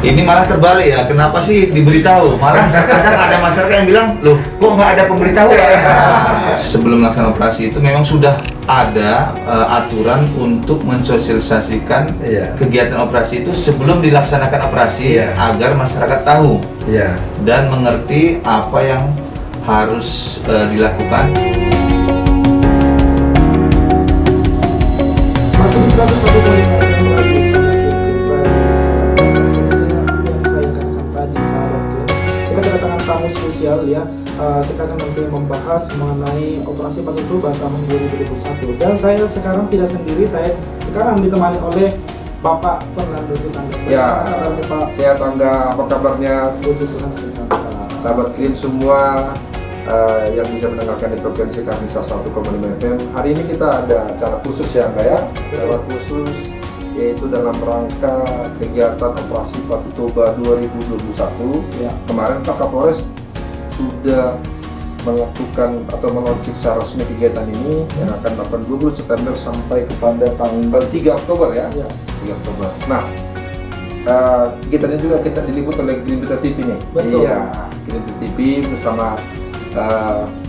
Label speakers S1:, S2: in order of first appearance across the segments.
S1: Ini malah terbalik ya, kenapa sih diberitahu? Malah kadang ada masyarakat yang bilang, loh kok nggak ada pemberitahuan? Sebelum melaksanakan operasi itu memang sudah ada aturan untuk mensosialisasikan kegiatan operasi itu sebelum dilaksanakan operasi agar masyarakat tahu dan mengerti apa yang harus dilakukan.
S2: Masuk 101.5 kita kedatangan tamu spesial ya. Kita akan nanti membahas mengenai operasi Patuh Tuba tahun 2021. Dan saya sekarang tidak sendiri, saya sekarang ditemani oleh Bapak Fernando Sitangga.
S3: Ya, sehat Anda, apa kabarnya?
S2: Puji Tuhan sehat.
S3: Sahabat Green semua yang bisa mendengarkan di frekuensi kami 101,5 FM. Hari ini kita ada acara khusus ya, Mbak ya. Acara khusus yaitu dalam rangka kegiatan operasi Patuh Tuba 2021. Ya, kemarin Pak Kapolres sudah melakukan atau meluncurkan secara resmi kegiatan ini yang akan dilakukan 20 September sampai kepada tanggal 3 Oktober ya. 3 Oktober. Nah, kegiatannya juga kita diliput oleh Green Berita TV nih.
S2: Betul.
S3: Iya, Green Berita TV bersama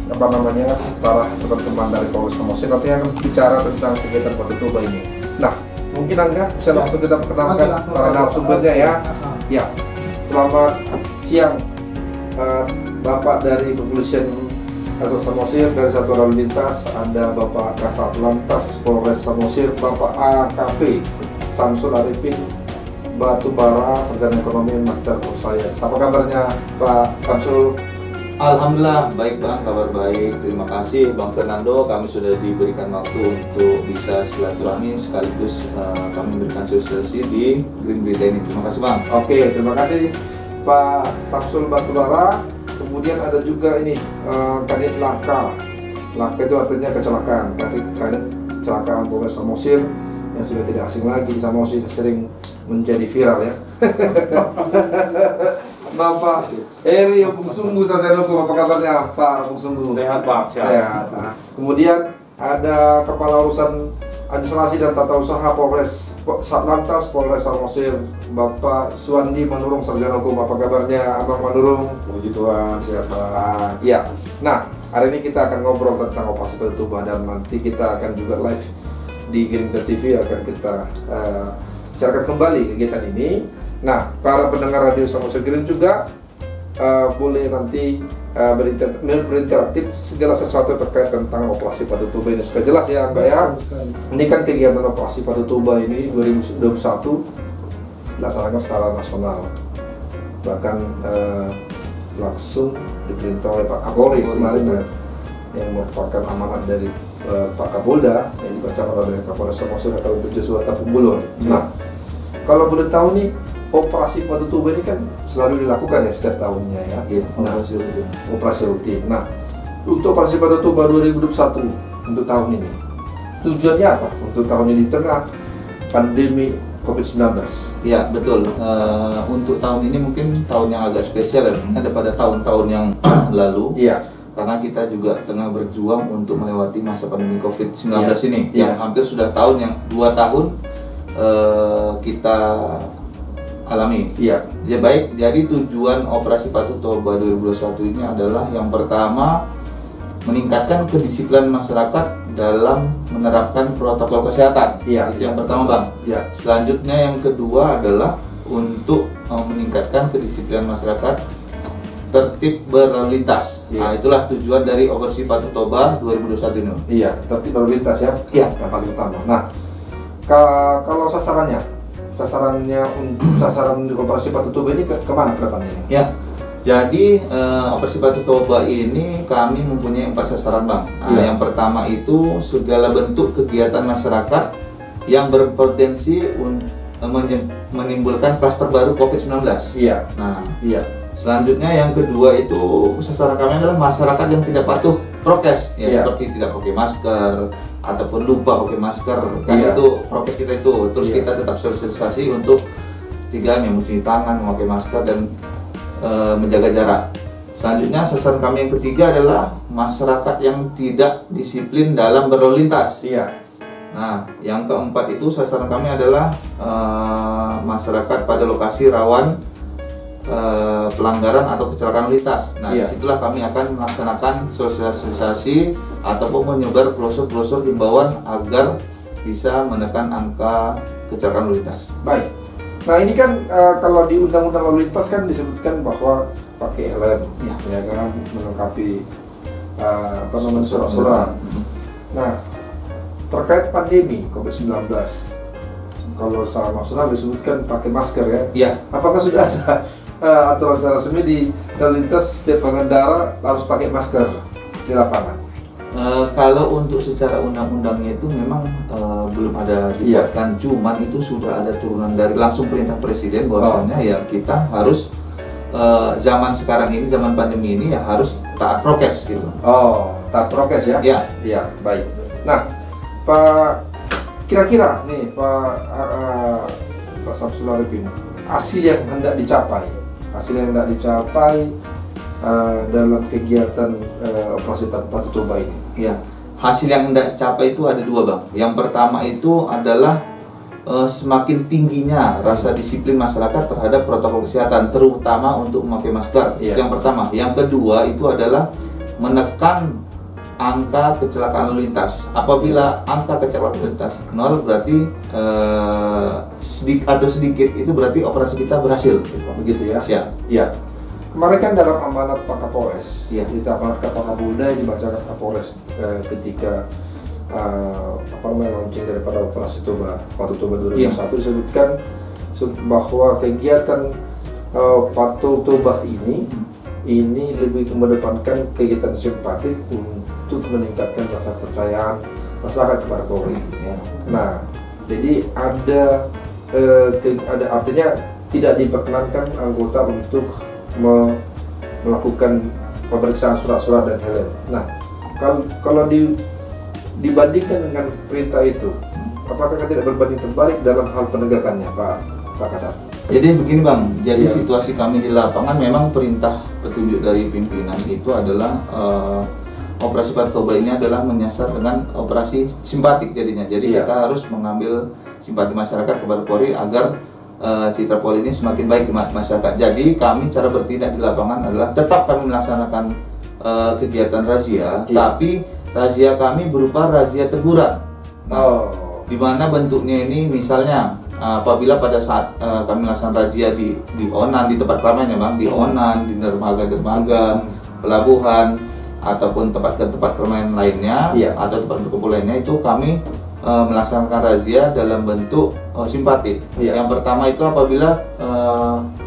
S3: apa namanya para teman-teman dari Polres Samosir nanti akan bicara tentang kegiatan Patuh Tuba ini. Nah, mungkin Angga bisa langsung kita perkenalkan para narasumbernya ya. Ya, selamat siang Bapak dari Kepolisian Kasus Samosir dari Satuan Lalu Lintas, ada Bapak Kasat Lantas Polres Samosir, Bapak AKP Samsul Arifin Batubara, Sarjana Ekonomi Master Saya. Apa kabarnya Pak Samsul?
S1: Alhamdulillah baik Bang, kabar baik. Terima kasih Bang Fernando, kami sudah diberikan waktu untuk bisa silaturahmi sekaligus kami memberikan sosialisasi di Green Berita ini. Terima kasih Bang.
S3: Oke, terima kasih Pak Samsul Batubara. Kemudian ada juga ini Kanit Laka. Laka itu artinya kecelakaan. Kanit kecelakaan Polres Samosir yang sudah tidak asing lagi di Samosir, sering menjadi viral ya. Bapak Heri Opung Sungguh, Sarjana Hukum, apa kabarnya Pak Opung Sungguh?
S4: Sehat Pak,
S3: sehat. Nah, kemudian ada Kepala Urusan Administrasi dan Tata Usaha Polres Satlantas Polres Samosir, Bapak Suwandi Manurung, Sarjana Hukum, apa kabarnya Abang Manurung?
S4: puji Tuhan, sehat Pak.
S3: Ya, nah hari ini kita akan ngobrol tentang operasi Patuh Tuba dan nanti kita akan juga live di Green TV akan kita bicarakan kembali kegiatan ini. Nah, para pendengar radio Samosir Green juga boleh nanti berinteraktif segala sesuatu terkait tentang operasi Patuh Tuba ini supaya jelas ya Mbak ya. Ini kan kegiatan operasi Patuh Tuba ini 2021 dilaksanakan secara nasional, bahkan langsung diperintah oleh Pak Kapolri kemarin yang merupakan amanat dari Pak Kapolda yang dibacakan oleh Kapolres Samosir atau Joshua Tapumbulur. Nah, kalau boleh tahu nih, operasi Patuh Tuba ini kan selalu dilakukan ya setiap tahunnya ya. Operasi rutin. Nah, untuk operasi Patuh Tuba 2021 untuk tahun ini, tujuannya apa? Untuk tahun ini di tengah pandemi COVID-19.
S1: Ya betul. Untuk tahun ini mungkin tahun yang agak spesial ya, daripada tahun-tahun yang lalu.
S3: Iya.
S1: Karena kita juga tengah berjuang untuk melewati masa pandemi COVID-19 ini, yang
S3: Iya.
S1: hampir sudah tahun yang 2 tahun kita alami.
S3: Iya.
S1: Ya baik, jadi tujuan operasi Patuh Tuba 2021 ini adalah yang pertama meningkatkan kedisiplinan masyarakat dalam menerapkan protokol kesehatan.
S3: Iya.
S1: Itu yang pertama Bang.
S3: Iya.
S1: Selanjutnya yang kedua adalah untuk meningkatkan kedisiplinan masyarakat tertib berlalu lintas.
S3: Iya.
S1: Nah, itulah tujuan dari operasi Patuh Tuba 2021 ini.
S3: Iya, tertib berlalu lintas ya.
S1: Iya.
S3: Yang paling utama. Nah, kalau sasaran untuk operasi Patuh Tuba ini kemana ke depannya?
S1: Ya, jadi operasi Patuh Tuba ini kami mempunyai 4 sasaran Bang. Nah,
S3: Iya.
S1: yang pertama itu segala bentuk kegiatan masyarakat yang berpotensi menimbulkan klaster baru COVID-19.
S3: Iya.
S1: Nah,
S3: Iya.
S1: selanjutnya yang kedua itu sasaran kami adalah masyarakat yang tidak patuh prokes, ya
S3: Iya.
S1: seperti tidak pakai masker ataupun lupa pakai masker, kan
S3: Iya.
S1: itu prokes kita itu. Terus
S3: Iya.
S1: kita tetap sosialisasi untuk 3M, yang mencuci tangan, memakai masker dan menjaga jarak. Selanjutnya sasaran kami yang ketiga adalah masyarakat yang tidak disiplin dalam berlalu lintas.
S3: Iya.
S1: Nah, yang keempat itu sasaran kami adalah masyarakat pada lokasi rawan pelanggaran atau kecelakaan lalu lintas. Nah,
S3: Iya.
S1: disitulah kami akan melaksanakan sosialisasi ataupun menyebar brosur-brosur himbauan agar bisa menekan angka kecelakaan lalu lintas.
S3: Baik. Nah ini kan kalau di undang-undang lalu lintas kan disebutkan bahwa pakai helm,
S1: Ya.
S3: ya kan, melengkapi apa namanya surat-surat. Nah terkait pandemi COVID-19, kalau salah masalah disebutkan pakai masker ya.
S1: Ya,
S3: Apakah sudah ada aturan secara resmi di lalu lintas setiap pengendara harus pakai masker di lapangan?
S1: kalau untuk secara undang-undangnya itu memang belum ada dibuatkan, cuman itu sudah ada turunan dari langsung perintah presiden bahwasanya ya kita harus zaman sekarang ini, zaman pandemi ini ya harus taat prokes gitu.
S3: Oh, taat prokes ya?
S1: Ya.
S3: Iya, baik. Nah, Pak, kira-kira nih Pak Samsul Arifin, hasil yang hendak dicapai dalam kegiatan operasi Patuh Toba ini.
S1: Ya, hasil yang hendak dicapai itu ada dua, Bang. Yang pertama itu adalah semakin tingginya rasa disiplin masyarakat terhadap protokol kesehatan, terutama untuk memakai masker.
S3: Iya.
S1: Itu yang pertama. Yang kedua itu adalah menekan angka kecelakaan lalu lintas. Apabila angka kecelakaan lalu lintas 0 berarti sedikit itu berarti operasi kita berhasil.
S3: Begitu ya?
S1: Siap.
S3: Iya. Kemarin kan dalam amanat Pak Kapolres,
S1: Iya.
S3: itu amanat Pak Kapolda yang dibacakan Kapolres ketika launching daripada operasi Patuh Toba 2001 disebutkan bahwa kegiatan Patuh Toba ini lebih mengedepankan kegiatan simpatik untuk meningkatkan rasa kepercayaan masyarakat kepada Polri.
S1: Ya.
S3: Nah, jadi ada artinya tidak diperkenankan anggota untuk melakukan pemeriksaan surat-surat dan helm. Nah, kalau dibandingkan dengan perintah itu, apakah tidak berbanding terbalik dalam hal penegakannya, Pak Kasar?
S1: Jadi begini, Bang, jadi
S3: Iya.
S1: situasi kami di lapangan memang perintah petunjuk dari pimpinan itu adalah operasi Patuh Toba ini adalah menyasar dengan operasi simpatik jadinya. Jadi
S3: Iya.
S1: kita harus mengambil simpati masyarakat kepada Polri agar citra Polri ini semakin baik di masyarakat. Jadi kami cara bertindak di lapangan adalah tetap kami melaksanakan kegiatan razia,
S3: Iya.
S1: tapi razia kami berupa razia teguran.
S3: Oh,
S1: Di mana bentuknya ini misalnya apabila pada saat kami melaksanakan razia di Onan, di tempat keramaian ya, Bang, di Onan, di dermaga, pelabuhan ataupun tempat keramaian lainnya,
S3: Iya.
S1: atau tempat berkumpul lainnya, itu kami melaksanakan razia dalam bentuk simpatik.
S3: Iya.
S1: Yang pertama itu apabila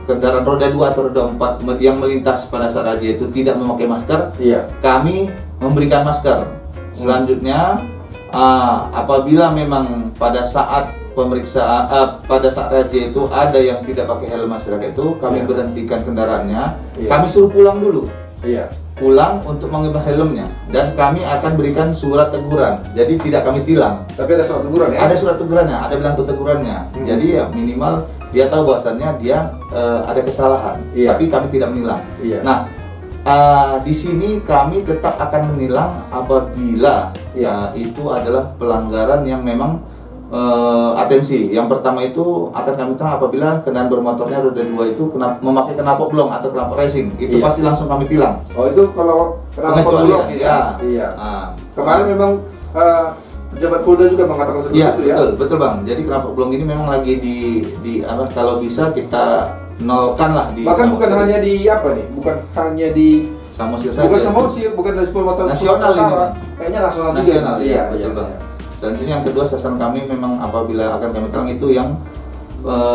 S1: kendaraan roda 2 atau roda 4 yang melintas pada saat razia itu tidak memakai masker,
S3: iya.
S1: kami memberikan masker. Selanjutnya, apabila memang pada saat pemeriksaan, pada saat razia itu ada yang tidak pakai helm masyarakat itu, kami
S3: Iya.
S1: berhentikan kendaraannya,
S3: Iya.
S1: kami suruh pulang dulu,
S3: Iya.
S1: pulang untuk mengambil helmnya, dan kami akan berikan surat teguran. Jadi tidak kami tilang.
S3: Tapi ada surat teguran ya?
S1: Ada surat tegurannya, ada belangko tegurannya. Jadi ya minimal dia tahu bahwasannya dia ada kesalahan,
S3: Iya.
S1: tapi kami tidak menilang.
S3: Iya.
S1: Nah, di sini kami tetap akan menilang apabila
S3: Iya.
S1: itu adalah pelanggaran yang memang atensi. Yang pertama itu akan kami tilang apabila kendaraan bermotornya roda 2 itu memakai knalpot blong atau knalpot racing. Itu
S3: Iya.
S1: pasti langsung kami tilang.
S3: Oh, itu kalau kenapa
S1: Pengecualian,
S3: blok ya?
S1: ya.
S3: Iya.
S1: Nah,
S3: Kemarin memang pejabat Polda juga mengatakan seperti
S1: Iya,
S3: itu ya?
S1: betul Bang. Jadi knalpot blong ini memang lagi kalau bisa kita nolkan lah di.
S3: Bahkan bukan hanya di apa nih? Bukan hanya di
S1: Samosir saja.
S3: bukan Samosir, bukan dari sepuluh motor
S1: Nasional ini, Bang.
S3: Kayaknya nasional juga.
S1: Nasional,
S3: Iya,
S1: iya,
S3: iya.
S1: betul Bang. Selanjutnya yang kedua, sasaran kami memang apabila akan kami tilang itu yang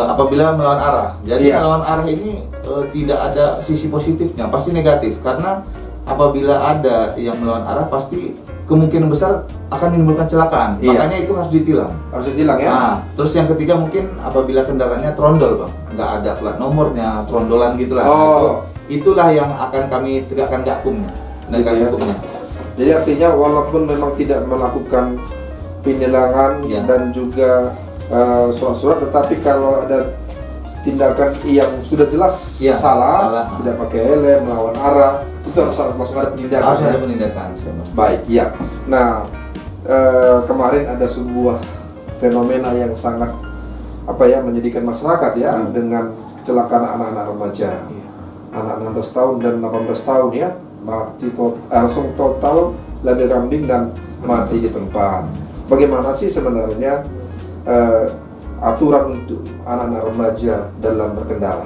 S1: apabila melawan arah. Jadi
S3: Iya.
S1: melawan arah ini tidak ada sisi positifnya, pasti negatif. Karena apabila ada yang melawan arah pasti kemungkinan besar akan menimbulkan kecelakaan.
S3: Iya.
S1: Makanya itu harus ditilang.
S3: Harus ditilang ya?
S1: Nah, terus yang ketiga mungkin apabila kendaraannya trondol, Bang, nggak ada plat nomornya, trondolan gitulah.
S3: Oh.
S1: Itulah yang akan kami tegakkan hukumnya, negara
S3: Gitu ya.
S1: hukumnya.
S3: Jadi artinya walaupun memang tidak melakukan penilangan
S1: Iya.
S3: dan juga surat-surat, tetapi kalau ada tindakan yang sudah jelas
S1: Iya,
S3: salah,
S1: salah.
S3: tidak pakai helm, melawan arah, itu harus langsung ada penindakan.
S1: Harus
S3: ya?
S1: ada penindakan, Bang.
S3: Baik, ya. Nah, kemarin ada sebuah fenomena yang sangat menyedihkan masyarakat ya, dengan kecelakaan anak-anak remaja, anak 16 tahun dan 18 tahun ya, mati langsung total label kambing dan mati di tempat. Bagaimana sih sebenarnya aturan untuk anak-anak remaja dalam berkendara?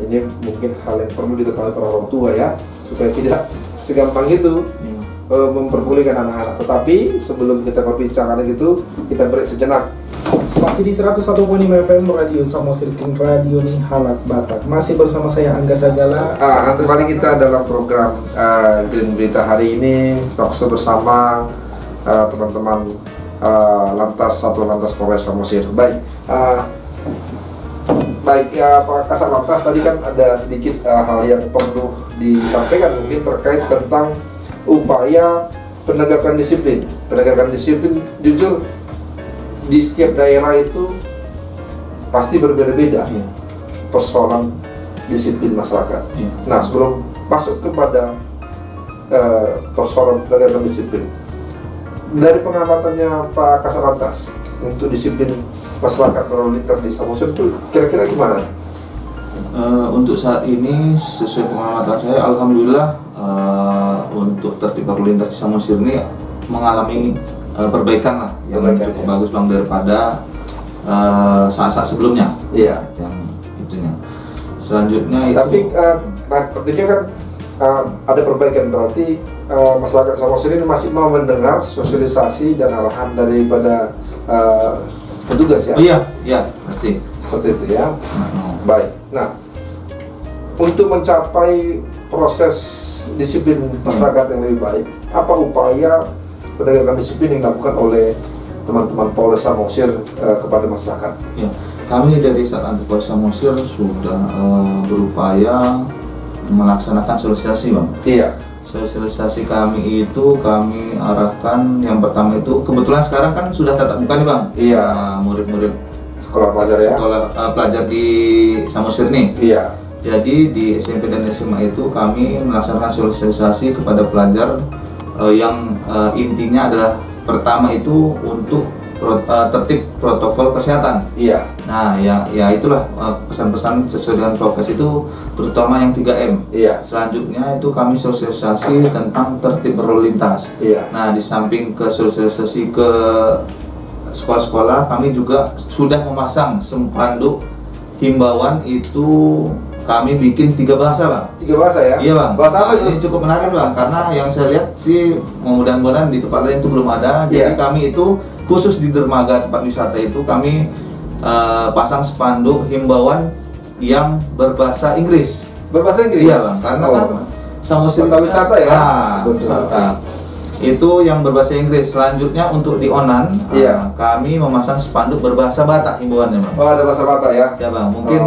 S3: Ini mungkin hal yang perlu diketahui para orang tua ya, supaya tidak segampang itu memperbolehkan anak-anak. Tetapi sebelum kita berbicara gitu, kita break sejenak.
S2: Masih di 101.5 FM Radio Samosir King Radio nih Halak Batak. Masih bersama saya Angga Sagala.
S3: Kembali kita dalam program Green Berita hari ini, talkshow bersama teman-teman Lantas Polres Samosir. Baik ya Pak Kasat Lantas, tadi kan ada sedikit hal yang perlu disampaikan mungkin terkait tentang upaya penegakan disiplin. Penegakan disiplin jujur di setiap daerah itu pasti berbeda-beda persoalan disiplin masyarakat. Nah, sebelum masuk kepada persoalan penegakan disiplin, dari pengamatannya Pak Kasat Lantas untuk disiplin masyarakat berlalu lintas di Samosir itu kira-kira gimana?
S1: Untuk saat ini sesuai pengamatan saya, alhamdulillah untuk tertib berlalu lintas di Samosir ini mengalami perbaikan lah yang cukup bagus bang daripada saat-saat sebelumnya.
S3: Iya.
S1: Yang itunya. Selanjutnya itu.
S3: Tapi tentunya kan ada perbaikan, berarti masyarakat Samosir ini masih mau mendengar sosialisasi dan arahan daripada petugas ya?
S1: Iya, pasti.
S3: Seperti itu ya. Baik. Nah, untuk mencapai proses disiplin masyarakat yang lebih baik, apa upaya penegakan disiplin yang dilakukan oleh teman-teman Polres Samosir kepada masyarakat?
S1: Ya, kami dari Satlantas Polres Samosir sudah berupaya melaksanakan sosialisasi, bang.
S3: Iya.
S1: Sosialisasi kami itu kami arahkan yang pertama itu kebetulan sekarang kan sudah tatap muka nih, bang.
S3: Iya.
S1: Murid-murid
S3: Sekolah pelajar ya.
S1: Sekolah pelajar di Samosir nih.
S3: Iya.
S1: Jadi di SMP dan SMA itu kami melaksanakan sosialisasi kepada pelajar yang intinya adalah pertama itu untuk tertib protokol kesehatan.
S3: Iya.
S1: Nah, ya itulah pesan-pesan sesuai dengan prokes itu, terutama yang 3M.
S3: Iya.
S1: Selanjutnya itu kami sosialisasi tentang tertib berlalu lintas.
S3: Iya.
S1: Nah, di samping ke sosialisasi ke sekolah-sekolah, kami juga sudah memasang spanduk himbauan itu. Kami bikin 3 bahasa, bang.
S3: 3 bahasa ya?
S1: Iya, bang.
S3: Bahasa apa itu?
S1: Ini cukup menarik, bang, karena yang saya lihat sih mudah-mudahan di tempat lain itu belum ada. Jadi kami itu khusus di dermaga tempat wisata itu kami pasang spanduk himbauan yang berbahasa Inggris.
S3: Berbahasa Inggris?
S1: Iya, bang. Karena kan Samosir
S3: wisata ya?
S1: Wisata. Itu yang berbahasa Inggris. Selanjutnya untuk di Onan, kami memasang spanduk berbahasa Batak himbauannya, bang.
S3: Oh, ada bahasa Batak ya?
S1: Ya, bang. Mungkin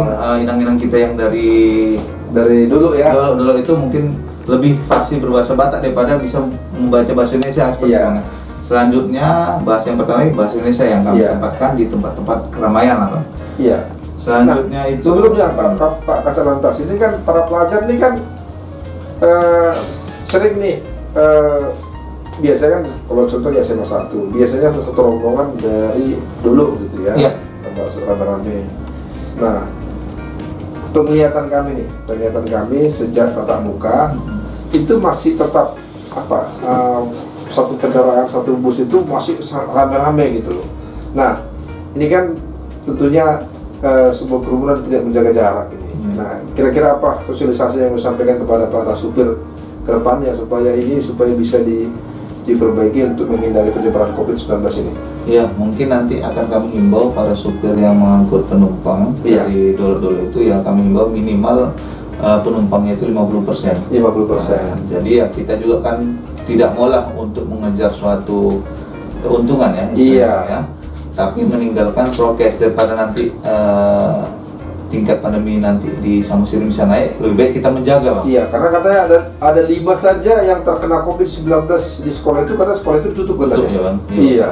S1: inang-inang kita yang dari
S3: dulu ya?
S1: Dulu itu mungkin lebih fasih berbahasa Batak daripada bisa membaca bahasa Indonesia seperti bang. Selanjutnya bahasa yang pertama bahasa Indonesia yang kami tempatkan di tempat-tempat keramaian lah, bang. Iya. Selanjutnya itu
S3: sebelumnya Pak Kasat Lantas, ini kan para pelajar ini kan sering nih biasanya kan kalau contoh di SMA 1 biasanya satu rombongan dari dulu gitu ya, rame-rame. Nah, penglihatan kami sejak tatap muka itu masih tetap satu kendaraan, satu bus itu masih rame-rame gitu loh. Nah, ini kan tentunya sebuah kerumunan tidak menjaga jarak ini. Nah, kira-kira apa sosialisasi yang disampaikan kepada para supir ke depannya supaya bisa diperbaiki untuk menghindari penyebaran COVID-19 ini?
S1: Ya, mungkin nanti akan kami himbau para supir yang mengangkut penumpang dari dolo-dolo itu ya kami himbau minimal penumpangnya itu 50%. 50%. Jadi ya kita juga kan tidak maulah untuk mengejar suatu keuntungan ya.
S3: Iya.
S1: Ya, tapi meninggalkan prokes daripada nanti tingkat pandemi nanti di Samosir bisa naik, lebih baik kita menjaga, bang.
S3: Iya, karena katanya ada 5 saja yang terkena COVID-19 di sekolah itu, karena sekolah itu tutup katanya.
S1: Ya, bang.
S3: Iya.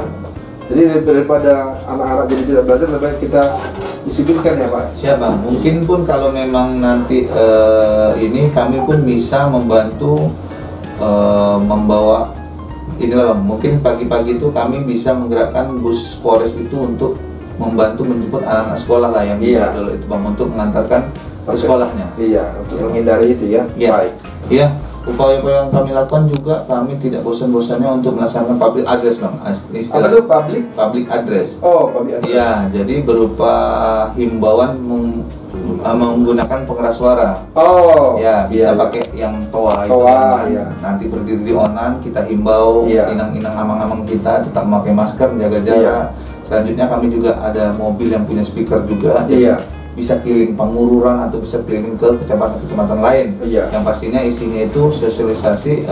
S3: Jadi daripada anak-anak jadi tidak belajar, lebih baik kita disiplinkan ya, Pak.
S1: Siap, bang. Mungkin pun kalau memang nanti ini kami pun bisa membantu membawa inilah Bang, mungkin pagi-pagi itu kami bisa menggerakkan bus Polres itu untuk membantu menjemput anak-anak sekolah lah yang
S3: Iya.
S1: dulu itu Bang, untuk mengantarkan ke
S3: Sampai-
S1: sekolahnya.
S3: Iya, untuk menghindari itu ya.
S1: Iya.
S3: Baik.
S1: Iya, upaya-upaya yang kami lakukan juga kami tidak bosan-bosannya untuk melaksanakan public address Bang.
S3: Apa
S1: Istilah
S3: itu public?
S1: public address.
S3: Oh, public address.
S1: Iya, jadi berupa himbauan menggunakan pengeras suara.
S3: Oh,
S1: Ya, bisa
S3: iya,
S1: pakai yang toa itu
S3: Toa,
S1: kan.
S3: iya.
S1: Nanti berdiri di onan, kita himbau
S3: Iya.
S1: inang-inang amang-amang kita tetap memakai masker, jaga jarak.
S3: Iya.
S1: Selanjutnya kami juga ada mobil yang punya speaker juga.
S3: Iya.
S1: Bisa keliling Pangururan atau bisa keliling ke kecamatan-kecamatan lain.
S3: Iya.
S1: Yang pastinya isinya itu sosialisasi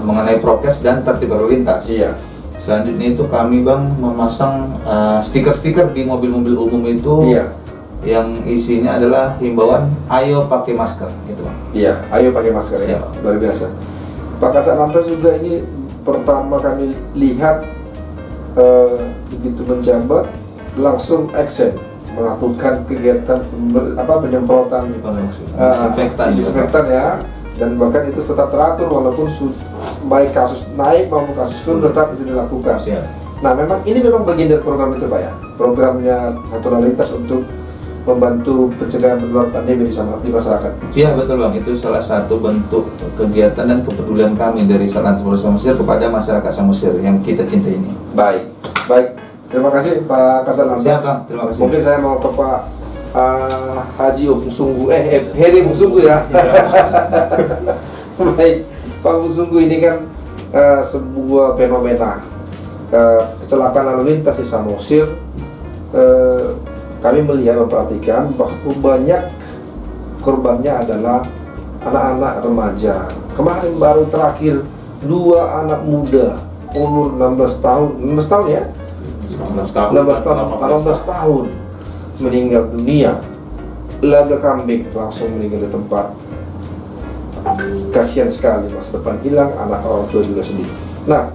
S1: mengenai prokes dan tertib lalu lintas.
S3: Iya.
S1: Selanjutnya itu kami Bang memasang stiker-stiker di mobil-mobil umum itu.
S3: Iya.
S1: Yang isinya adalah himbauan ayo pakai masker gitu Bang.
S3: Iya, ayo pakai masker ya.
S1: Siap.
S3: Luar biasa. Pak Kasat Lantas juga ini pertama kami lihat begitu menjabat langsung action melakukan kegiatan penyemprotan disinfektan ya, dan bahkan itu tetap teratur walaupun baik kasus naik maupun kasus turun tetap itu dilakukan.
S1: Siap.
S3: Nah, memang ini memang bagian dari program itu Pak ya, programnya Satu Lalu Lintas untuk membantu pencegahan penularan pandemi di masyarakat.
S1: Iya betul Bang, itu salah satu bentuk kegiatan dan kepedulian kami dari Satlantas Polres Samosir kepada masyarakat Samosir yang kita cintai ini.
S3: Baik, baik. Terima kasih Pak Kasat Lantas.
S1: Siap Bang, terima kasih.
S3: Mungkin saya mau ke Pak Haji Bung Sunggu, Heri Bung Sunggu ya. Baik, Pak Bung Sunggu, ini kan sebuah fenomena kecelakaan lalu lintas di Samosir. Kami melihat memperhatikan bahwa banyak korbannya adalah anak-anak remaja. Kemarin baru terakhir 2 anak muda umur 16 tahun ya,
S5: 19 tahun,
S3: 18 tahun meninggal dunia. Laga kambing langsung meninggal di tempat. Kasihan sekali, masa depan hilang, anak orang tua juga sedih. Nah,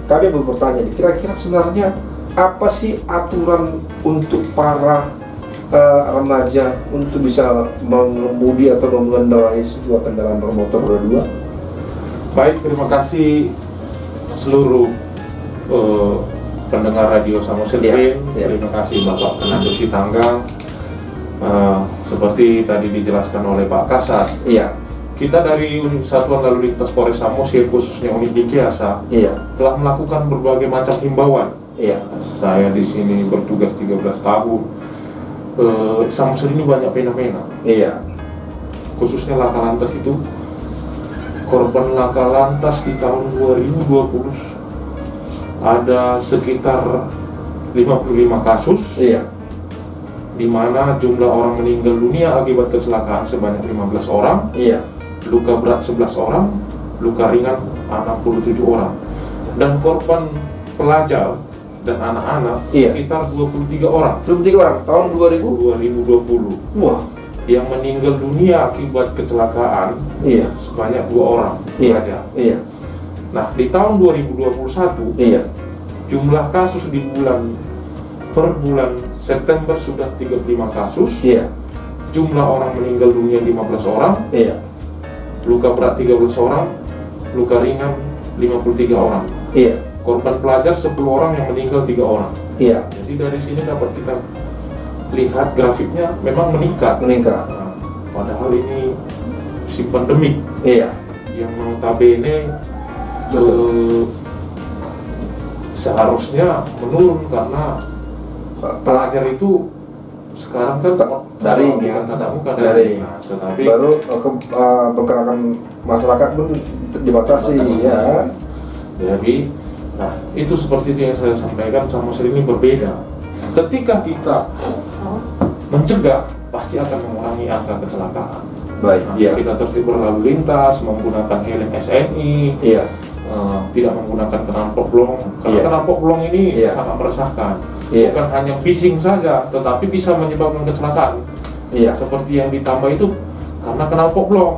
S3: kami mau bertanya nih, kira-kira sebenarnya apa sih aturan untuk para remaja untuk bisa mengemudi atau mengendarai sebuah kendaraan bermotor roda 2?
S5: Baik, terima kasih seluruh pendengar radio Samosir
S3: Iya,
S5: Green.
S3: iya.
S5: Terima kasih Bapak Penatu Sitanggang. Seperti tadi dijelaskan oleh Pak Kasat,
S3: Iya,
S5: kita dari Satuan Lalu Lintas Polres Samosir, khususnya unit Jingkiasa,
S3: iya,
S5: telah melakukan berbagai macam himbauan.
S3: iya,
S5: Saya di sini bertugas 13 tahun. Samosir ini banyak fenomena,
S3: iya,
S5: khususnya laka lantas itu. Korban laka lantas di tahun 2020 ada sekitar 55 kasus,
S3: iya,
S5: di mana jumlah orang meninggal dunia akibat kecelakaan sebanyak 15 orang,
S3: iya,
S5: luka berat 11 orang, luka ringan 67 orang, dan korban pelajar dan anak-anak
S3: Iya.
S5: sekitar 23 orang
S3: 23 orang tahun
S5: 2020.
S3: Wah,
S5: Yang meninggal dunia akibat kecelakaan
S3: iya,
S5: sebanyak 2 orang
S3: iya,
S5: pelajar.
S3: iya,
S5: Nah, di tahun 2021
S3: iya,
S5: jumlah kasus di per bulan September sudah 35 kasus,
S3: iya,
S5: jumlah orang meninggal dunia 15 orang,
S3: iya,
S5: luka berat 13 orang, luka ringan 53 orang.
S3: iya,
S5: Korban pelajar 10 orang, yang meninggal 3 orang.
S3: iya,
S5: Jadi dari sini dapat kita lihat grafiknya memang meningkat.
S3: meningkat.
S5: Nah, padahal ini si pandemik
S3: Iya,
S5: yang notabene
S3: betul.
S5: seharusnya menurun karena pelajar itu sekarang kan
S3: Daring
S5: bukan
S3: ya.
S5: tatap muka
S3: Daring.
S5: daring. Nah, tetapi
S3: Baru pergerakan masyarakat pun dibatasi ya.
S5: jadi, nah itu seperti yang saya sampaikan, Samosir ini berbeda. Ketika kita mencegah, pasti akan mengurangi angka kecelakaan.
S3: Baik,
S5: Nah,
S3: iya,
S5: kita tertib berlalu lintas, menggunakan helm SNI,
S3: iya,
S5: tidak menggunakan knalpot blong. Karena
S3: Iya.
S5: knalpot blong ini
S3: Iya.
S5: sangat meresahkan.
S3: Iya.
S5: Bukan hanya bising saja, tetapi bisa menyebabkan kecelakaan.
S3: iya.
S5: Seperti yang ditambah itu karena knalpot blong.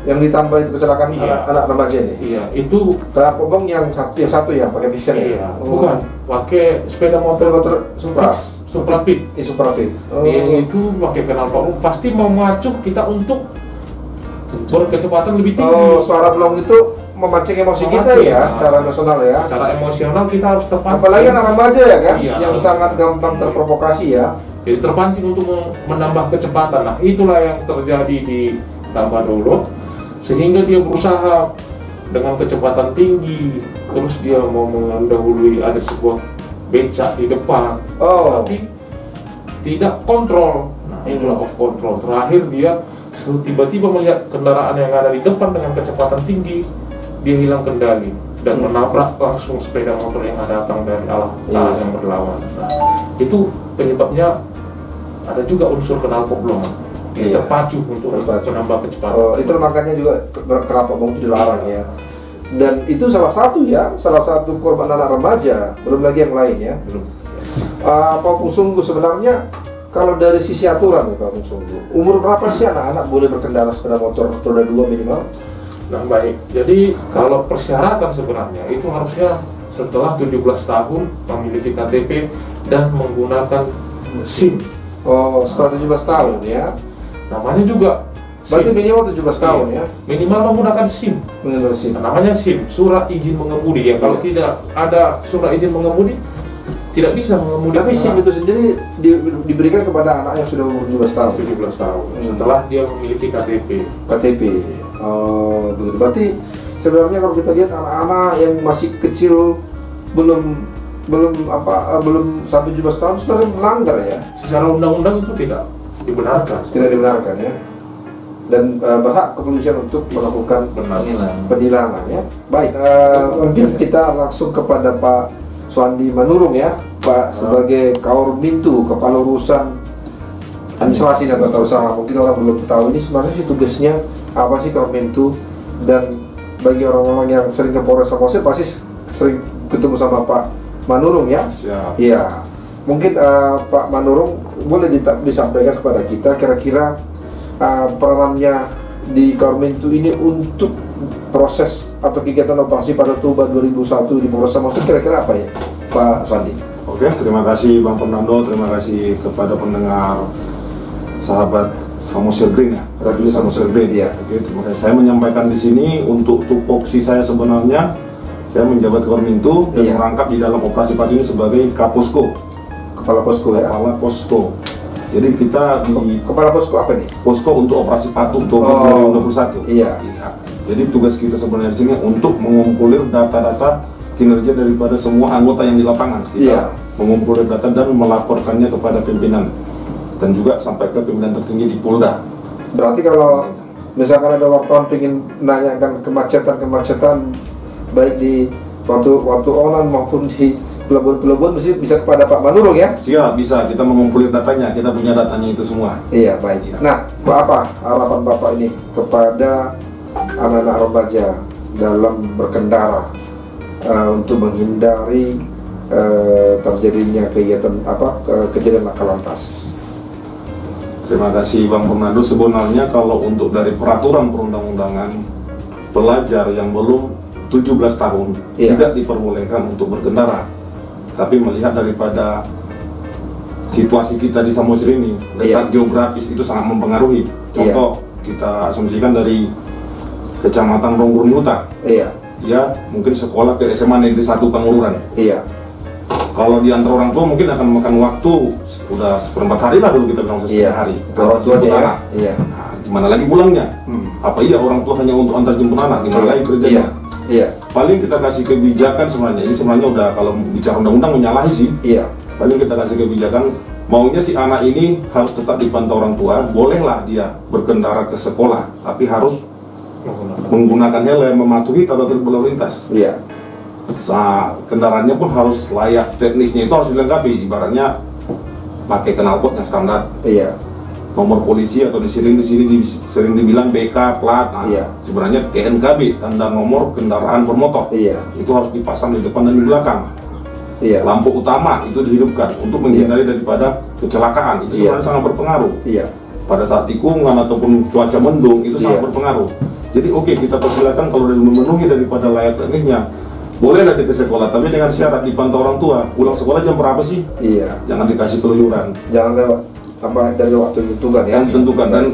S3: Yang ditambah itu kecelakaan
S5: Iya.
S3: anak remaja ini.
S5: Iya, itu
S3: Kenapa bang yang satu ya pakai vision
S5: iya,
S3: ya?
S5: bukan pakai sepeda motor
S3: Motor Supra.
S5: Supra Fit.
S3: Supra Fit.
S5: Dia itu pakai knalpot blong pasti memacu kita untuk berkecepatan lebih tinggi.
S3: Oh, suara blong itu memancing emosi kita
S5: Memancing,
S3: ya,
S5: nah.
S3: secara emosional ya.
S5: Secara emosional kita harus terpancing.
S3: Apalagi anak remaja ya kan,
S5: Iya,
S3: yang
S5: harus.
S3: sangat gampang terprovokasi ya.
S5: Jadi terpancing untuk menambah kecepatan. Nah, itulah yang terjadi di Tabadolo, sehingga dia berusaha dengan kecepatan tinggi, terus dia mau mendahului ada sebuah becak di depan,
S3: Oh.
S5: tapi tidak kontrol. Nah, itulah off control. Terakhir dia tiba-tiba melihat kendaraan yang ada di depan dengan kecepatan tinggi, dia hilang kendali dan menabrak langsung sepeda motor yang datang dari arah yang berlawanan. Nah, itu penyebabnya ada juga unsur knalpot blong. Dia
S3: Iya.
S5: terpacu untuk menambah kecepatan.
S3: Oh, itu makanya juga kenapa bom itu dilarang ya. Dan itu salah satu korban anak remaja, belum lagi yang lain ya.
S5: Belum.
S3: Pak Pung Sungguh sebenarnya kalau dari sisi aturan nih Pak Pung Sungguh, umur berapa sih anak-anak boleh berkendara sepeda motor roda 2 minimal?
S5: Nah, baik. Jadi kalau persyaratan sebenarnya itu harusnya setelah 17 tahun memiliki KTP dan menggunakan SIM.
S3: Oh, setelah 17 tahun ya.
S5: Namanya juga
S3: Berarti
S5: SIM.
S3: minimal 17 tahun ya.
S5: Minimal menggunakan SIM.
S3: Minimal SIM.
S5: Nah, namanya SIM, surat izin mengemudi ya. Kalau
S3: Iya.
S5: tidak ada surat izin mengemudi, tidak bisa mengemudi.
S3: Tapi SIM itu sendiri diberikan kepada anak yang sudah umur 17 tahun.
S5: 17 tahun. Setelah dia memiliki KTP.
S3: KTP. Oh, begitu. Berarti sebenarnya kalau kita lihat anak-anak yang masih kecil belum sampai 17 tahun sebenarnya melanggar ya.
S5: Secara undang-undang itu tidak dibenarkan.
S3: Tidak dibenarkan ya. Dan berhak kepolisian untuk melakukan
S5: Benar.
S3: penilangan ya. Baik, mungkin kita langsung kepada Pak Suandi Manurung ya, Pak, sebagai Kaor Mintu, Kepala Urusan Administrasi dan Tata Usaha. Mungkin orang belum tahu ini sebenarnya sih tugasnya apa sih Kaor Mintu, dan bagi orang-orang yang sering ke Polres Samosir pasti sering ketemu sama Pak Manurung ya.
S4: Siap.
S3: Iya. Mungkin Pak Manurung boleh disampaikan kepada kita kira-kira peranannya di Kaor Mintu ini untuk proses atau kegiatan operasi pada Tuba 2001 di Polres Samosir kira-kira apa ya, Pak Suandi?
S4: Oke, terima kasih Bang Fernando, terima kasih kepada pendengar sahabat Samosir Green ya, Radio Samosir Green.
S3: Iya.
S4: Oke, terima kasih. Saya menyampaikan di sini untuk tupoksi saya sebenarnya, saya menjabat Kaor Mintu dan
S3: Iya.
S4: merangkap di dalam operasi pagi ini sebagai Kaposko,
S3: Kepala Posko ya.
S4: Kepala Posko. Jadi kita di
S3: Kepala Posko apa nih?
S4: Posko untuk operasi patuh Tuba
S3: Oh,
S4: 2021.
S3: iya.
S4: Jadi tugas kita sebenarnya di sini untuk mengumpulir data-data kinerja daripada semua anggota yang di lapangan. Kita
S3: Iya.
S4: mengumpulkan data dan melaporkannya kepada pimpinan dan juga sampai ke pimpinan tertinggi di Polda.
S3: Berarti kalau misalkan ada wartawan ingin menanyakan kemacetan baik di waktu onan maupun di pelabuhan bisa kepada Pak Manurung ya?
S4: Siap, bisa, kita mengumpulkan datanya, kita punya datanya itu semua.
S3: Iya, baik. Nah, apa harapan Bapak ini kepada anak-anak remaja dalam berkendara untuk menghindari terjadinya kejadian laka lantas?
S4: Terima kasih Bang Fernando. Sebenarnya kalau untuk dari peraturan perundang-undangan, pelajar yang belum 17 tahun
S3: Iya.
S4: tidak diperbolehkan untuk berkendara. Tapi melihat daripada situasi kita di Samosir ini, letak geografis itu sangat mempengaruhi. Contoh, kita asumsikan dari Kecamatan Ronggurni Huta,
S3: Iya,
S4: dia mungkin sekolah ke SMA Negeri 1 Pangururan.
S3: iya,
S4: Kalau di antara orang tua mungkin akan makan waktu udah seperempat hari lah dulu kita bilang setengah
S3: iya.
S4: hari.
S3: Orang tua
S4: Jemput
S3: ya.
S4: anak.
S3: Iya.
S4: Nah, gimana lagi pulangnya? Apa iya orang tua hanya untuk antar jemput anak? Gimana lagi kerjanya?
S3: Iya. Iya.
S4: Paling kita kasih kebijakan sebenarnya. Ini sebenarnya udah kalau bicara undang-undang menyalahi sih.
S3: Iya.
S4: Paling kita kasih kebijakan maunya si anak ini harus tetap dipantau orang tua. Bolehlah dia berkendara ke sekolah, tapi harus menggunakan helm, mematuhi tata tertib lalu lintas.
S3: Iya.
S4: Kendaraannya pun harus layak, teknisnya itu harus dilengkapi. Ibaratnya pakai knalpot yang standar,
S3: Iya.
S4: nomor polisi atau di sini sering dibilang BK plat. Nah,
S3: Iya.
S4: sebenarnya TNKB, tanda nomor kendaraan bermotor.
S3: Iya.
S4: Itu harus dipasang di depan dan di belakang.
S3: Iya.
S4: Lampu utama itu dihidupkan untuk menghindari daripada kecelakaan. Itu
S3: Iya.
S4: sebenarnya sangat berpengaruh.
S3: Iya.
S4: Pada saat tikungan ataupun cuaca mendung itu sangat
S3: Iya.
S4: berpengaruh. Jadi oke, kita persilakan kalau sudah memenuhi daripada layak teknisnya, boleh nanti ke sekolah, tapi dengan syarat dipantau orang tua. Pulang sekolah jam berapa sih?
S3: Iya.
S4: Jangan dikasih keluyuran.
S3: Jangan lewat dari waktu ditentukan ya.
S4: Yang ditentukan dan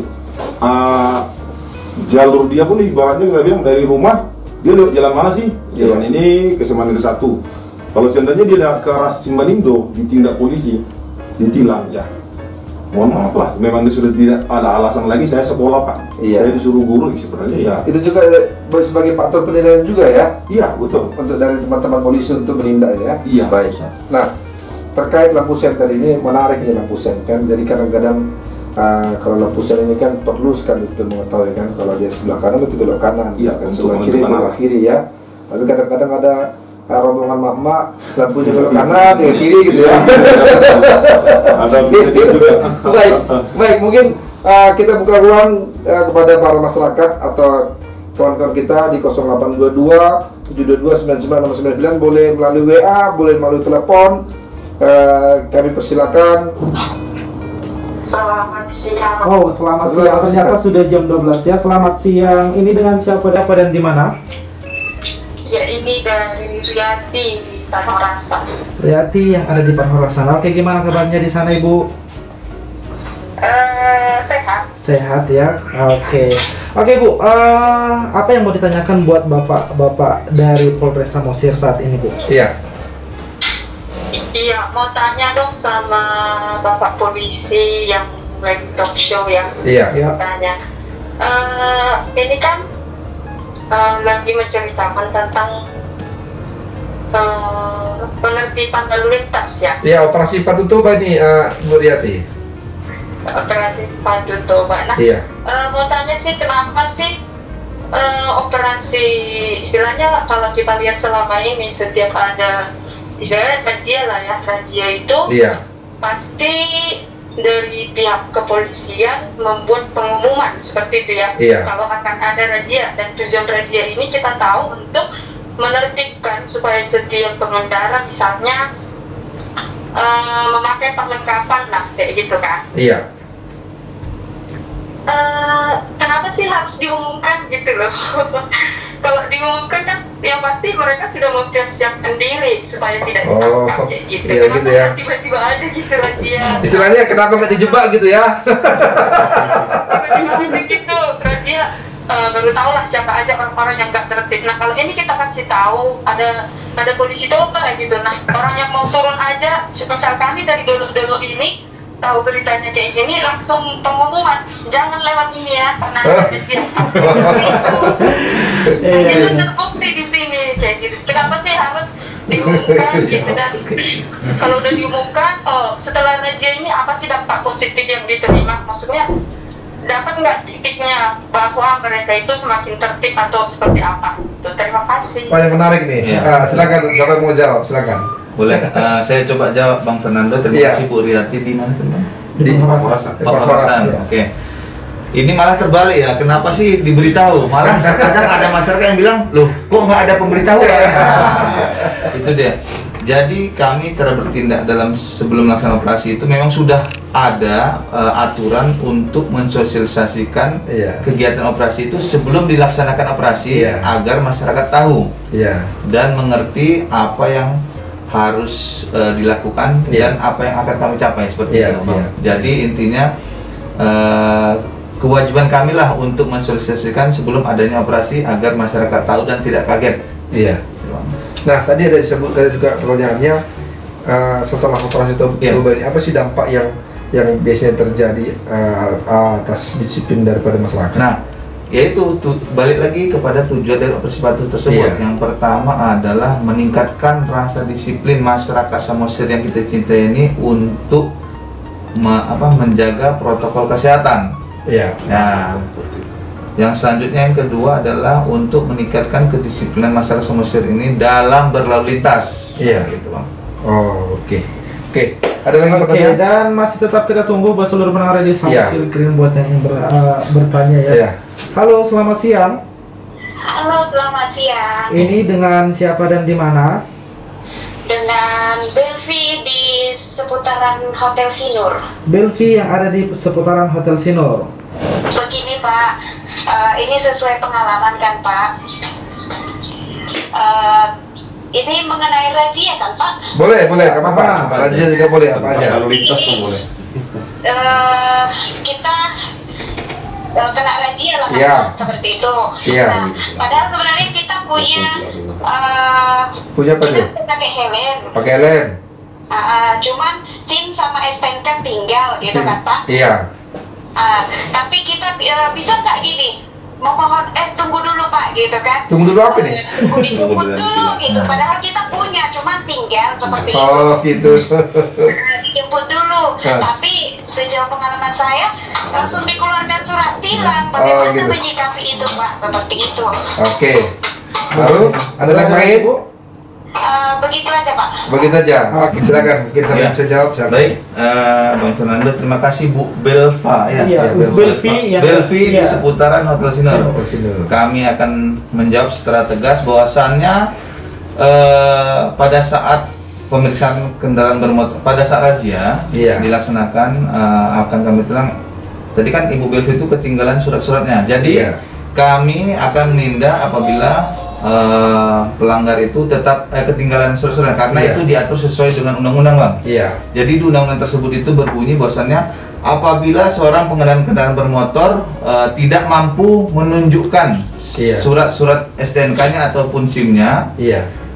S4: jalur dia pun ibaratnya kita bilang dari rumah dia lewat jalan mana sih? Jalan ini ke Semandiri 1. Kalau seandainya dia lewat ke arah Simanindo, ditindak polisi, ditilang, ya mohon maaf lah, memang dia sudah tidak ada alasan lagi saya sekolah Pak. Saya disuruh guru sebenarnya ya.
S3: Itu juga sebagai faktor penilaian juga ya?
S4: Iya, betul.
S3: Untuk dari teman-teman polisi untuk menindak ya?
S4: Iya.
S3: Baik. Nah, terkait lampu sen tadi ini menarik ini lampu sen kan, jadi kadang-kadang kalau lampu sen ini kan perlu sekali untuk mengetahui kan kalau dia sebelah kanan itu belok kanan,
S4: iya,
S3: kan sebelah kiri belok kiri ya. Tapi kadang-kadang ada rombongan mak-mak lampunya belok kanan ke kiri gitu ya.
S4: Ada juga.
S3: Baik, mungkin kita buka ruang kepada para masyarakat atau kawan-kawan kita di 0822 722 9999, boleh melalui WA, boleh melalui telepon. Kami persilakan.
S2: Selamat siang. Oh, selamat siang. Ternyata sudah jam 12 ya. Selamat siang. Ini dengan siapa dan di mana?
S6: Ya, ini dari Riyati di Panhorasan.
S2: Riyati yang ada di Panhorasan. Oke, gimana kabarnya di sana, Ibu?
S6: Sehat.
S2: Sehat ya. Oke. Oke, Bu. Apa yang mau ditanyakan buat Bapak dari Polres Samosir saat ini, Bu?
S3: Iya.
S6: Iya, mau tanya dong sama Bapak polisi yang lagi talk show ya.
S3: Iya.
S6: Tanya. Ini kan lagi menceritakan tentang penertiban lalu lintas ya.
S3: Iya, operasi Padu Toba nih, Bu Riyati.
S6: Operasi Padu Toba. Nah,
S3: iya.
S6: Mau tanya sih kenapa sih operasi, istilahnya kalau kita lihat selama ini setiap ada istilahnya razia lah ya, razia itu pasti dari pihak kepolisian membuat pengumuman seperti itu ya, kalau akan ada razia, dan tujuan razia ini kita tahu untuk menertibkan supaya setiap pengendara misalnya memakai perlengkapan lah kayak gitu kan.
S3: Iya.
S6: Kenapa sih harus diumumkan gitu loh? Kalau diumumkan kan yang pasti mereka sudah mempersiapkan diri supaya tidak ditangkap kayak gitu.
S3: Iya,
S6: Kenapa
S3: gitu ya.
S6: tiba-tiba aja gitu razia?
S3: Istilahnya kenapa nggak dijebak gitu ya?
S6: Tiba-tiba aja gitu razia, baru tahu lah siapa aja orang-orang yang nggak tertib. Nah, kalau ini kita kasih tahu ada polisi Toba gitu. Nah, orang yang mau turun aja, misal kami dari dulu ini tahu beritanya kayak gini, langsung pengumuman jangan lewat ini ya karena ada razia. Itu terbukti di sini kayak gitu. Kenapa sih harus diumumkan gitu? Dan kalau udah diumumkan, setelah razia ini apa sih dampak positif yang diterima? Maksudnya dapat nggak titiknya bahwa mereka itu semakin tertib atau seperti apa? Tuh, terima kasih.
S3: Yang menarik nih. Silakan, siapa yang mau jawab? Silakan.
S1: Boleh, saya coba jawab Bang Fernando. Terima kasih Bu Riyati. Di mana teman?
S3: Di Panhorasan.
S1: Oke. Ini malah terbalik ya. Kenapa sih diberitahu? Malah kadang ada masyarakat yang bilang, loh, kok nggak ada pemberitahuan? Itu dia. Jadi kami cara bertindak dalam sebelum melaksanakan operasi itu memang sudah ada aturan untuk mensosialisasikan kegiatan operasi itu sebelum dilaksanakan operasi agar masyarakat tahu dan mengerti apa yang harus dilakukan dan apa yang akan kami capai seperti itu. Jadi intinya kewajiban kami lah untuk mensosialisasikan sebelum adanya operasi agar masyarakat tahu dan tidak kaget.
S3: Nah, tadi ada disebutkan juga pertanyaannya setelah operasi Toba ini apa sih dampak yang biasanya terjadi atas disiplin daripada masyarakat?
S1: Nah, yaitu balik lagi kepada tujuan dari operasi Padu tersebut. Yang pertama adalah meningkatkan rasa disiplin masyarakat Samosir yang kita cintai ini untuk menjaga protokol kesehatan. Nah, yang selanjutnya yang kedua adalah untuk meningkatkan kedisiplinan masyarakat Samosir ini dalam berlalu lintas. Gitu, Bang.
S3: Oke. Ada lagi pertanyaan?
S2: Dan masih tetap kita tunggu buat seluruh pendengar di Samosir Green buat yang bertanya ya. Halo, selamat siang.
S6: Halo, selamat siang.
S2: Ini dengan siapa dan di mana?
S6: Dengan Belvi di seputaran Hotel Sinur.
S2: Belvi yang ada di seputaran Hotel Sinur.
S6: Begini Pak, ini sesuai pengalaman kan Pak. Ini mengenai razia kan Pak?
S3: Boleh, apa-apa. Razia juga boleh, apa aja.
S4: Lalu lintas pun boleh.
S6: Kita kena razia lah seperti itu. Nah, padahal sebenarnya kita punya
S3: apa tuh?
S6: pakai helm.
S3: Pakai helm.
S6: Cuman SIM sama STNK tinggal gitu kan Pak?
S3: Iya.
S6: Tapi kita bisa nggak gini? Memohon, tunggu dulu Pak gitu kan?
S3: Tunggu dulu apa nih?
S6: Tunggu dijemput dulu gitu. Padahal kita punya, cuman tinggal seperti itu.
S3: Oh gitu.
S6: Dijemput dulu. Tapi sejauh pengalaman saya langsung dikeluarkan surat tilang. Bagaimana
S3: gitu.
S6: menyikapi itu Pak? Seperti itu.
S3: Oke. Lalu ada yang lain?
S6: Begitu aja Pak.
S3: Begitu aja. Oke, silakan. Mungkin saya bisa jawab. Silakan.
S1: Baik, Bang Fernando, terima kasih Bu Belva ya. Belvi di seputaran Hotel Sinur. Kami akan menjawab secara tegas bahwasannya pada saat pemeriksaan kendaraan bermotor, pada saat razia dilaksanakan akan kami terang. Tadi kan Ibu Belvi itu ketinggalan surat-suratnya. Jadi kami akan menindak apabila pelanggar itu tetap ketinggalan surat-surat karena itu diatur sesuai dengan undang-undang Bang. Jadi di undang-undang tersebut itu berbunyi bahwasannya apabila seorang pengendara kendaraan bermotor tidak mampu menunjukkan surat-surat STNK-nya ataupun SIM-nya,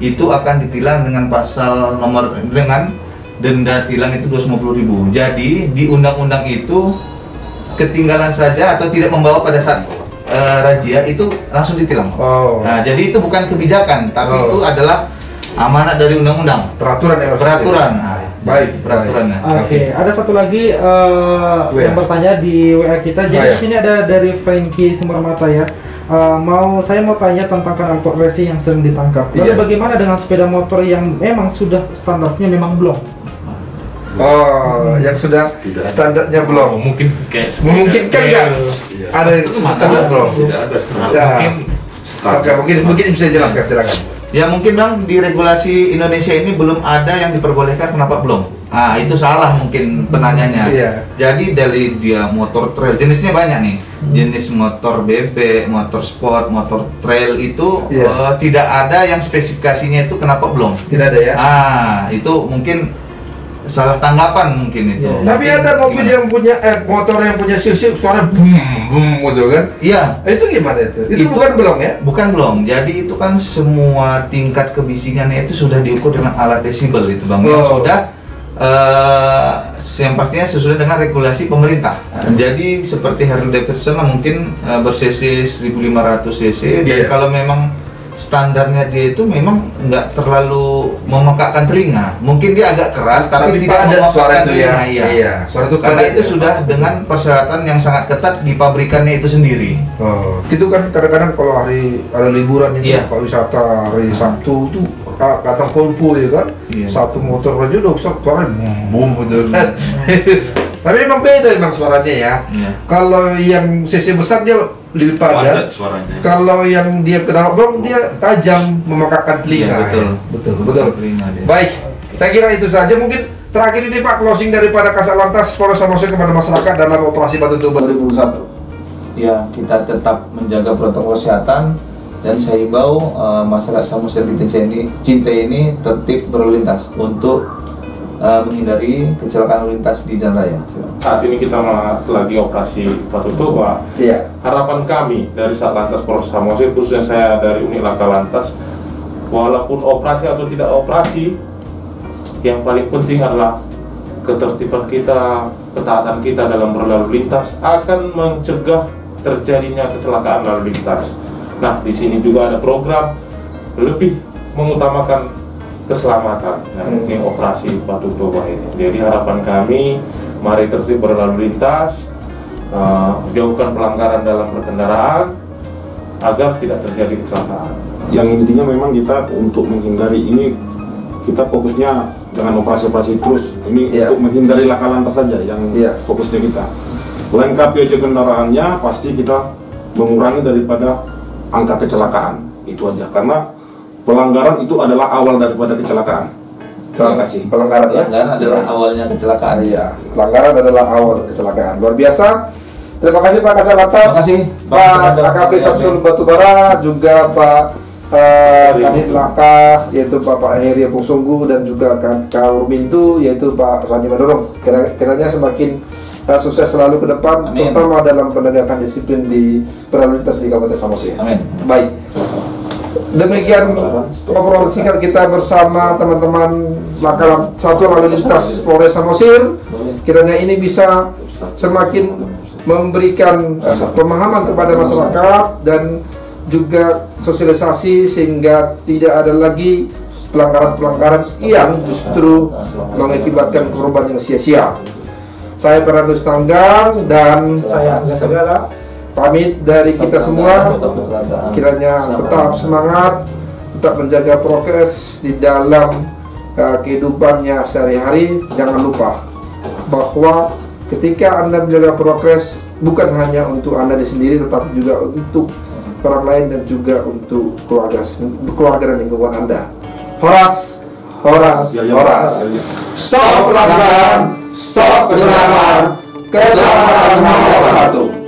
S1: itu akan ditilang dengan pasal nomor dengan denda tilang itu 250.000. Jadi di undang-undang itu ketinggalan saja atau tidak membawa pada saat razia itu langsung ditilang. Nah, jadi itu bukan kebijakan, tapi itu adalah amanat dari undang-undang. Peraturan.
S3: Baik,
S1: peraturannya.
S2: Oke, ada satu lagi yang bertanya di WA kita. Jadi di sini ada dari Frankie Sumbermata ya. Saya mau tanya tentang knalpot racing yang sering ditangkap. Lalu bagaimana dengan sepeda motor yang memang sudah standarnya memang belum?
S3: Yang sudah standarnya belum. Memungkinkan nggak? Ada standar belum?
S4: Tidak ada standar.
S3: Oke, mungkin bisa jelaskan, silakan.
S1: Ya mungkin Bang, di regulasi Indonesia ini belum ada yang diperbolehkan, kenapa belum? Itu salah mungkin penanyanya. Jadi dari dia motor trail, jenisnya banyak nih. Jenis motor bebek, motor sport, motor trail itu tidak ada yang spesifikasinya itu kenapa belum?
S3: Tidak ada ya?
S1: Itu mungkin salah tanggapan mungkin itu.
S3: Tapi ada mobil yang punya motor yang punya suara boom boom gitu kan? Iya. Itu gimana itu? Itu bukan belum ya?
S1: Bukan belum. Jadi itu kan semua tingkat kebisingannya itu sudah diukur dengan alat desibel itu Bang. Yang sudah yang pastinya sesuai dengan regulasi pemerintah. Jadi seperti Harley Davidson mungkin ber-cc 1500 cc dan kalau memang standarnya dia itu memang nggak terlalu memekakkan telinga. Mungkin dia agak keras tapi tidak memekakkan telinga.
S3: Suara itu
S1: karena itu sudah dengan persyaratan yang sangat ketat di pabrikannya itu sendiri.
S3: Itu kan kadang-kadang kalau hari liburan ini Pak wisata hari Sabtu itu datang kumpul ya kan. Satu motor aja udah suara boom gitu kan. Tapi memang beda memang suaranya ya. Kalau yang cc besar dia lebih padat suaranya. Kalau yang dia knalpot dia tajam memekakkan telinga. Betul. Baik, saya kira itu saja. Mungkin terakhir ini Pak, closing daripada Kasat Lantas Polres Samosir kepada masyarakat dalam operasi Batu Tuban 2021.
S1: Ya, kita tetap menjaga protokol kesehatan dan saya himbau masyarakat Samosir di Cintai ini tertib berlalu lintas untuk menghindari kecelakaan lalu lintas di jalan raya.
S5: Saat ini kita lagi operasi Batu Tuban. Harapan kami dari Satlantas Polres Samosir, khususnya saya dari unit Laka Lantas, walaupun operasi atau tidak operasi, yang paling penting adalah ketertiban kita, ketaatan kita dalam berlalu lintas akan mencegah terjadinya kecelakaan lalu lintas. Nah, di sini juga ada program lebih mengutamakan keselamatan, ini operasi Batu Tuban ini. Jadi harapan kami, mari tertib berlalu lintas, jauhkan pelanggaran dalam berkendaraan agar tidak terjadi kecelakaan.
S4: Yang intinya memang kita untuk menghindari ini, kita fokusnya dengan operasi-operasi terus ini untuk menghindari laka lantas saja yang fokusnya kita. Lengkapi aja kendaraannya, pasti kita mengurangi daripada angka kecelakaan itu aja, karena pelanggaran itu adalah awal daripada kecelakaan. Terima kasih.
S3: Pelanggaran
S1: adalah awalnya kecelakaan.
S3: Pelanggaran adalah awal kecelakaan. Luar biasa. Terima kasih Pak Kasat Lantas.
S1: Terima kasih
S3: Pak AKP Samsul Batubara, juga Pak Kanit Laka, yaitu Bapak Heri Pusunggu, dan juga Kak Urmintu, yaitu Pak Sandi Madorong. Kiranya semakin sukses selalu ke depan,
S1: Amin.
S3: terutama dalam penegakan disiplin di berlalu lintas di Kabupaten Samosir.
S1: Amin.
S3: Baik. Demikian ngobrol singkat kita bersama teman-teman Makalam Satuan Lalu Lintas Polres Samosir. Kiranya ini bisa semakin memberikan pemahaman kepada masyarakat dan juga sosialisasi sehingga tidak ada lagi pelanggaran-pelanggaran yang justru mengakibatkan korban yang sia-sia. Saya Peranus Tanggang dan
S2: Saya Angga Segala.
S3: pamit dari kita semua. Kiranya tetap semangat, tetap menjaga prokes di dalam kehidupannya sehari-hari. Jangan lupa bahwa ketika Anda menjaga prokes bukan hanya untuk Anda sendiri, tetapi juga untuk orang lain dan juga untuk keluarga dan lingkungan Anda. Horas, horas, horas. Stop pelanggaran, stop penyerahan, keselamatan nomor 1.